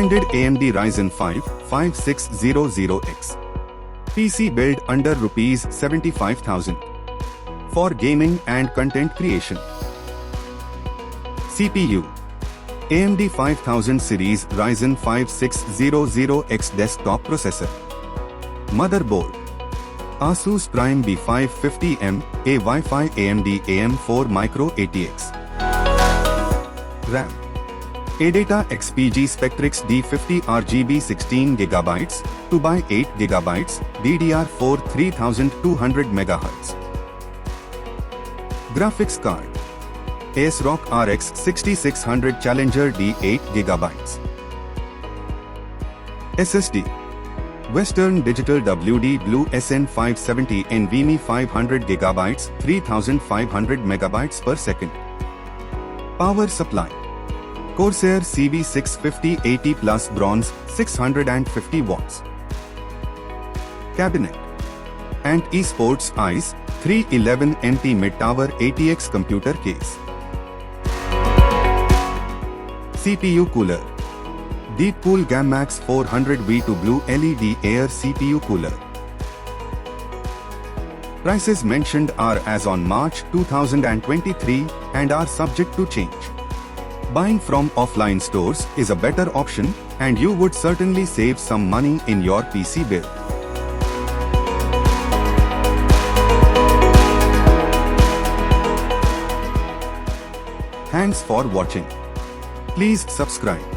Recommended AMD Ryzen 5 5600X. PC build under Rs 75,000. For gaming and content creation. CPU AMD 5000 series Ryzen 5 5600X desktop processor. Motherboard Asus Prime B550M, a Wi-Fi AMD AM4 Micro ATX. RAM ADATA XPG Spectrix D50 RGB 16GB, 2x8 GB, DDR4 3200 MHz. Graphics card ASRock RX 6600 Challenger D8GB. SSD Western Digital WD Blue SN570 NVMe 500GB 3500 MB per second. Power supply Corsair CV650 80 Plus Bronze 650 watts. Cabinet and Esports Ice 311 MT Mid-Tower ATX computer case. CPU cooler Deepcool GAMMAX 400 V2 Blue LED Air CPU cooler. Prices mentioned are as on March 2023 and are subject to change. Buying from offline stores is a better option, and you would certainly save some money in your PC bill. Thanks for watching. Please subscribe.